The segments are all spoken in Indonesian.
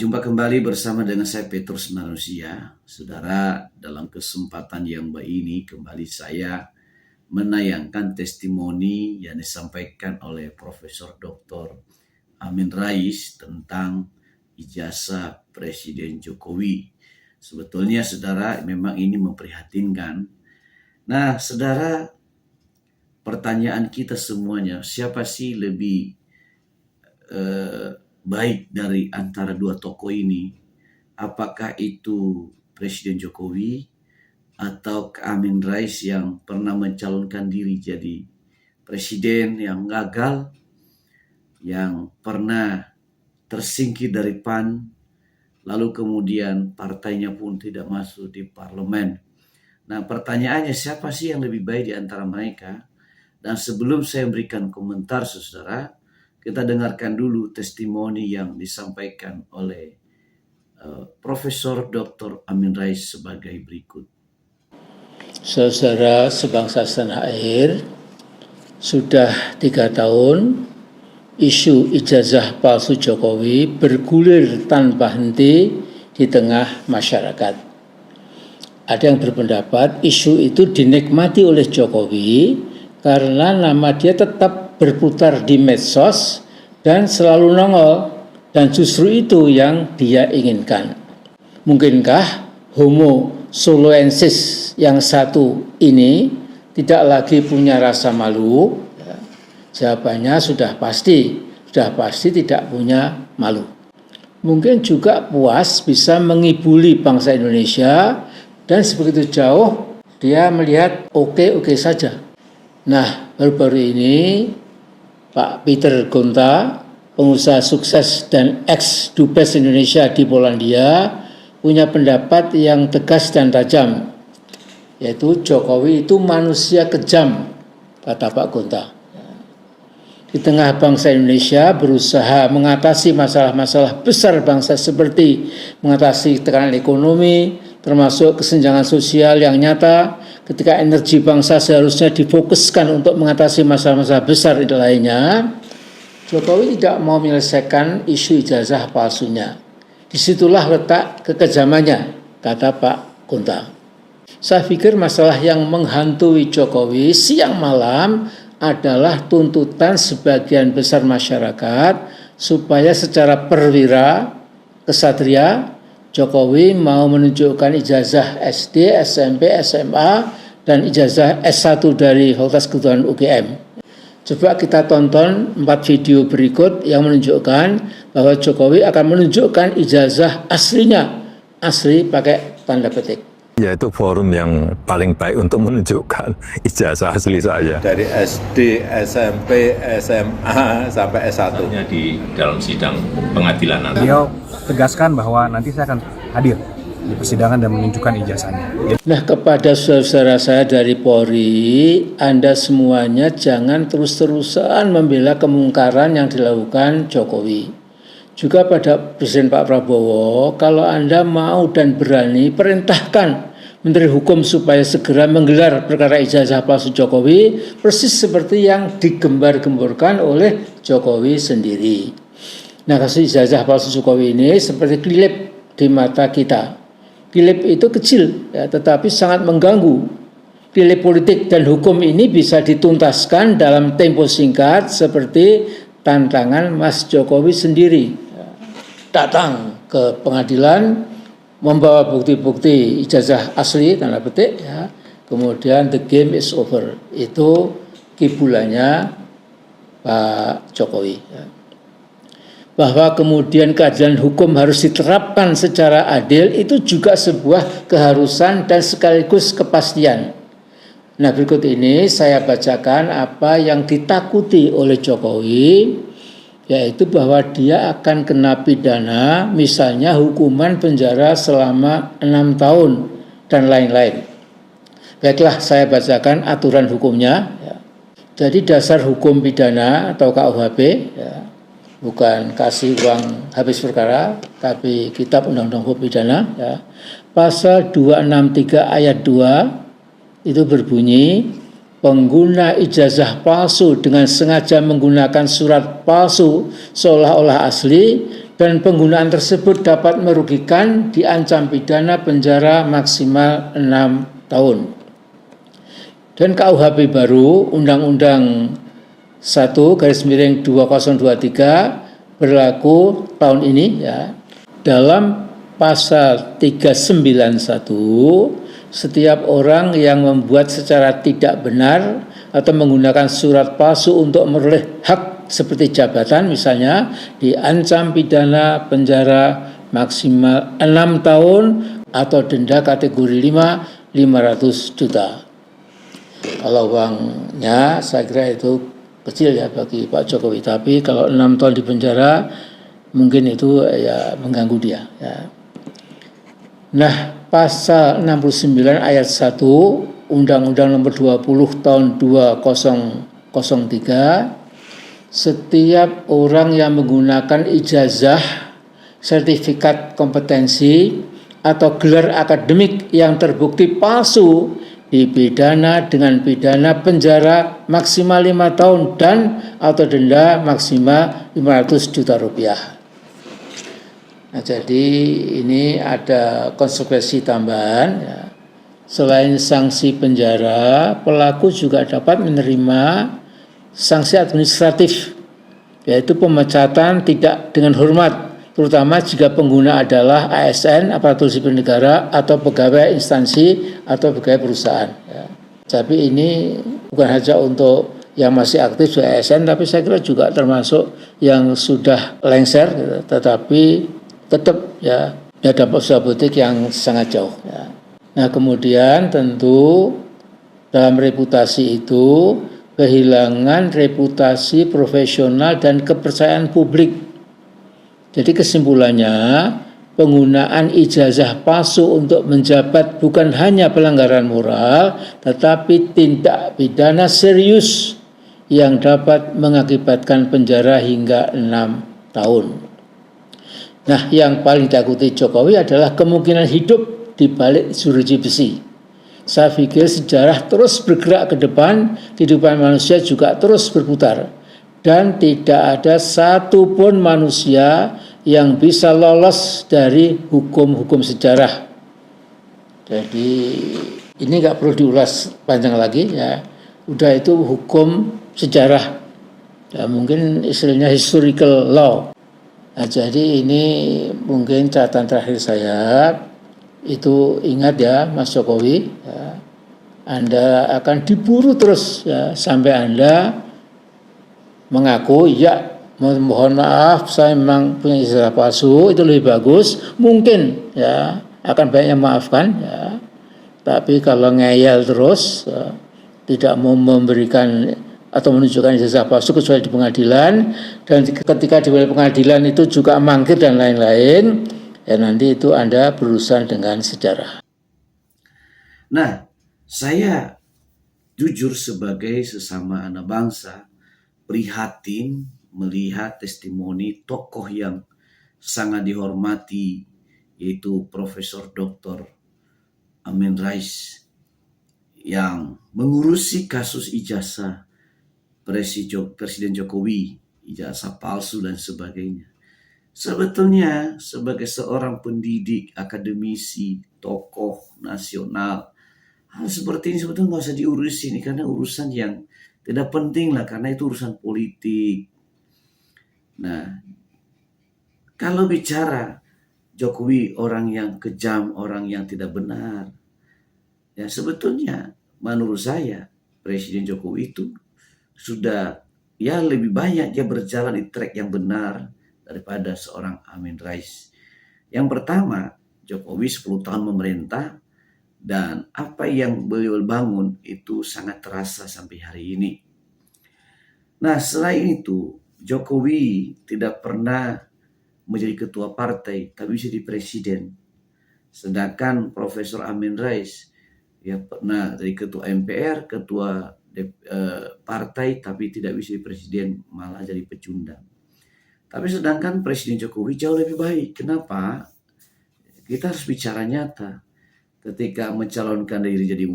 Jumpa kembali bersama dengan saya Petrus Manusia. Saudara, dalam kesempatan yang baik ini kembali saya menayangkan testimoni yang disampaikan oleh Profesor Dr. Amin Rais tentang ijazah Presiden Jokowi. Sebetulnya saudara, memang ini memprihatinkan. Nah saudara, pertanyaan kita semuanya, siapa sih lebih baik dari antara dua tokoh ini? Apakah itu Presiden Jokowi atau Amin Rais yang pernah mencalonkan diri jadi presiden yang gagal, yang pernah tersingkir dari PAN, lalu kemudian partainya pun tidak masuk di parlemen. Nah pertanyaannya, siapa sih yang lebih baik di antara mereka? Dan sebelum saya memberikan komentar saudara, kita dengarkan dulu testimoni yang disampaikan oleh Profesor Dr. Amin Rais sebagai berikut. Saudara sebangsa setanah air, sudah 3 tahun isu ijazah palsu Jokowi bergulir tanpa henti di tengah masyarakat. Ada yang berpendapat isu itu dinikmati oleh Jokowi karena nama dia tetap berputar di medsos dan selalu nongol, dan justru itu yang dia inginkan. Mungkinkah homo soloensis yang satu ini tidak lagi punya rasa malu? Jawabannya sudah pasti tidak punya malu. Mungkin juga puas bisa mengibuli bangsa Indonesia, dan sebegitu jauh dia melihat oke saja. Nah, baru-baru ini Pak Peter Gonta, pengusaha sukses dan ex-dubes Indonesia di Polandia, punya pendapat yang tegas dan tajam, yaitu Jokowi itu manusia kejam, kata Pak Gonta. Di tengah bangsa Indonesia berusaha mengatasi masalah-masalah besar bangsa seperti mengatasi tekanan ekonomi, termasuk kesenjangan sosial yang nyata, ketika energi bangsa seharusnya difokuskan untuk mengatasi masalah-masalah besar lainnya, Jokowi tidak mau menyelesaikan isu ijazah palsunya. Disitulah letak kekejamannya, kata Pak Gonta. Saya pikir masalah yang menghantui Jokowi siang malam adalah tuntutan sebagian besar masyarakat supaya secara perwira, kesatria, Jokowi mau menunjukkan ijazah SD, SMP, SMA, dan ijazah S1 dari Fakultas Kedokteran UGM. Coba kita tonton 4 video berikut yang menunjukkan bahwa Jokowi akan menunjukkan ijazah aslinya, asli pakai tanda petik. Yaitu forum yang paling baik untuk menunjukkan ijazah asli saya. Dari SD, SMP, SMA, sampai S1. Di dalam sidang pengadilan nanti. Beliau tegaskan bahwa nanti saya akan hadir di persidangan dan menunjukkan ijazahnya. Nah, kepada saudara saya dari Polri, Anda semuanya jangan terus-terusan membela kemungkaran yang dilakukan Jokowi. Juga pada Presiden Pak Prabowo, kalau Anda mau dan berani, perintahkan Menteri Hukum supaya segera menggelar perkara ijazah palsu Jokowi, persis seperti yang digembar-gemborkan oleh Jokowi sendiri. Nah, kasus ijazah palsu Jokowi ini seperti kelip di mata kita. Kelip itu kecil, ya, tetapi sangat mengganggu. Kelip politik dan hukum ini bisa dituntaskan dalam tempo singkat seperti tantangan Mas Jokowi sendiri. Datang ke pengadilan, membawa bukti-bukti ijazah asli, tanda petik, ya. Kemudian the game is over. Itu kibulannya Pak Jokowi. Ya. Bahwa kemudian keadilan hukum harus diterapkan secara adil, itu juga sebuah keharusan dan sekaligus kepastian. Nah, berikut ini saya bacakan apa yang ditakuti oleh Jokowi, yaitu bahwa dia akan kena pidana, misalnya hukuman penjara selama 6 tahun, dan lain-lain. Baiklah, saya bacakan aturan hukumnya. Ya. Jadi dasar hukum pidana atau KUHP, ya, bukan kasih uang habis perkara, tapi kitab Undang-Undang Hukum Pidana, ya. Pasal 263 ayat 2 itu berbunyi, pengguna ijazah palsu dengan sengaja menggunakan surat palsu seolah-olah asli dan penggunaan tersebut dapat merugikan, diancam pidana penjara maksimal 6 tahun. Dan KUHP baru, Undang-Undang 1/2023 berlaku tahun ini ya. Dalam pasal 391, setiap orang yang membuat secara tidak benar atau menggunakan surat palsu untuk memperoleh hak seperti jabatan misalnya, diancam pidana penjara maksimal 6 tahun atau denda kategori 5, 500 juta. Kalau uangnya saya kira itu kecil ya bagi Pak Jokowi, tapi kalau 6 tahun di penjara mungkin itu ya mengganggu dia ya. Nah, pasal 69 ayat 1 Undang-Undang Nomor 20 Tahun 2003, setiap orang yang menggunakan ijazah, sertifikat kompetensi, atau gelar akademik yang terbukti palsu dipidana dengan pidana penjara maksimal 5 tahun dan atau denda maksimal 500 juta rupiah. Nah, jadi ini ada konsekuensi tambahan ya. Selain sanksi penjara, pelaku juga dapat menerima sanksi administratif, yaitu pemecatan tidak dengan hormat, terutama jika pengguna adalah ASN, aparatur sipil negara, atau pegawai instansi atau pegawai perusahaan. Ya. Tapi ini bukan hanya untuk yang masih aktif di ASN, tapi saya kira juga termasuk yang sudah lengser, gitu, tetapi tetap ya dapat usaha butik yang sangat jauh. Ya. Nah, kemudian tentu dalam reputasi itu kehilangan reputasi profesional dan kepercayaan publik. Jadi kesimpulannya, penggunaan ijazah palsu untuk menjabat bukan hanya pelanggaran moral, tetapi tindak pidana serius yang dapat mengakibatkan penjara hingga 6 tahun. Nah, yang paling ditakuti Jokowi adalah kemungkinan hidup di balik jeruji besi. Saya pikir sejarah terus bergerak ke depan, kehidupan manusia juga terus berputar, dan tidak ada satupun manusia yang bisa lolos dari hukum-hukum sejarah. Jadi ini nggak perlu diulas panjang lagi ya. Udah itu hukum sejarah, ya, mungkin istilahnya historical law. Nah, jadi ini mungkin catatan terakhir saya. Itu ingat ya Mas Jokowi ya, Anda akan diburu terus ya, sampai Anda mengaku ya mohon maaf saya memang punya ijazah palsu, itu lebih bagus, mungkin ya akan banyak yang maafkan ya. Tapi kalau ngeyel terus ya, tidak mau memberikan atau menunjukkan ijazah palsu kecuali di pengadilan, dan ketika di pengadilan itu juga mangkir dan lain-lain, ya nanti itu Anda berurusan dengan sejarah. Nah, saya jujur sebagai sesama anak bangsa prihatin melihat testimoni tokoh yang sangat dihormati, yaitu Profesor Dr. Amin Rais, yang mengurusi kasus ijazah Presiden Jokowi, ijazah palsu dan sebagainya. Sebetulnya sebagai seorang pendidik, akademisi, tokoh nasional, hal seperti ini sebetulnya nggak usah diurusin, karena urusan yang tidak penting lah, karena itu urusan politik. Nah, kalau bicara Jokowi orang yang kejam, orang yang tidak benar, ya sebetulnya menurut saya Presiden Jokowi itu sudah ya lebih banyak dia berjalan di track yang benar daripada seorang Amin Rais. Yang pertama, Jokowi 10 tahun memerintah, dan apa yang beliau bangun itu sangat terasa sampai hari ini. Nah, selain itu, Jokowi tidak pernah menjadi ketua partai, tapi jadi presiden. Sedangkan Profesor Amin Rais ya pernah dari ketua MPR, ketua partai, tapi tidak bisa jadi presiden, malah jadi pecundang. Tapi sedangkan Presiden Jokowi jauh lebih baik. Kenapa? Kita harus bicara nyata. Ketika mencalonkan diri jadi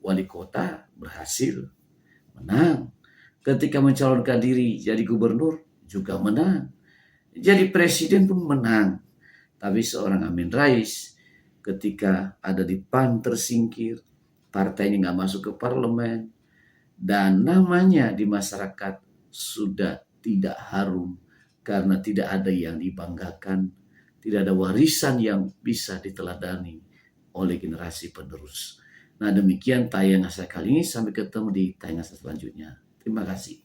wali kota, berhasil, menang. Ketika mencalonkan diri jadi gubernur, juga menang. Jadi presiden pun menang. Tapi seorang Amin Rais ketika ada di PAN tersingkir, partainya nggak masuk ke parlemen, dan namanya di masyarakat sudah tidak harum karena tidak ada yang dibanggakan, tidak ada warisan yang bisa diteladani oleh generasi penerus. Nah, demikian tayangan saya kali ini. Sampai ketemu di tayangan selanjutnya. Terima kasih.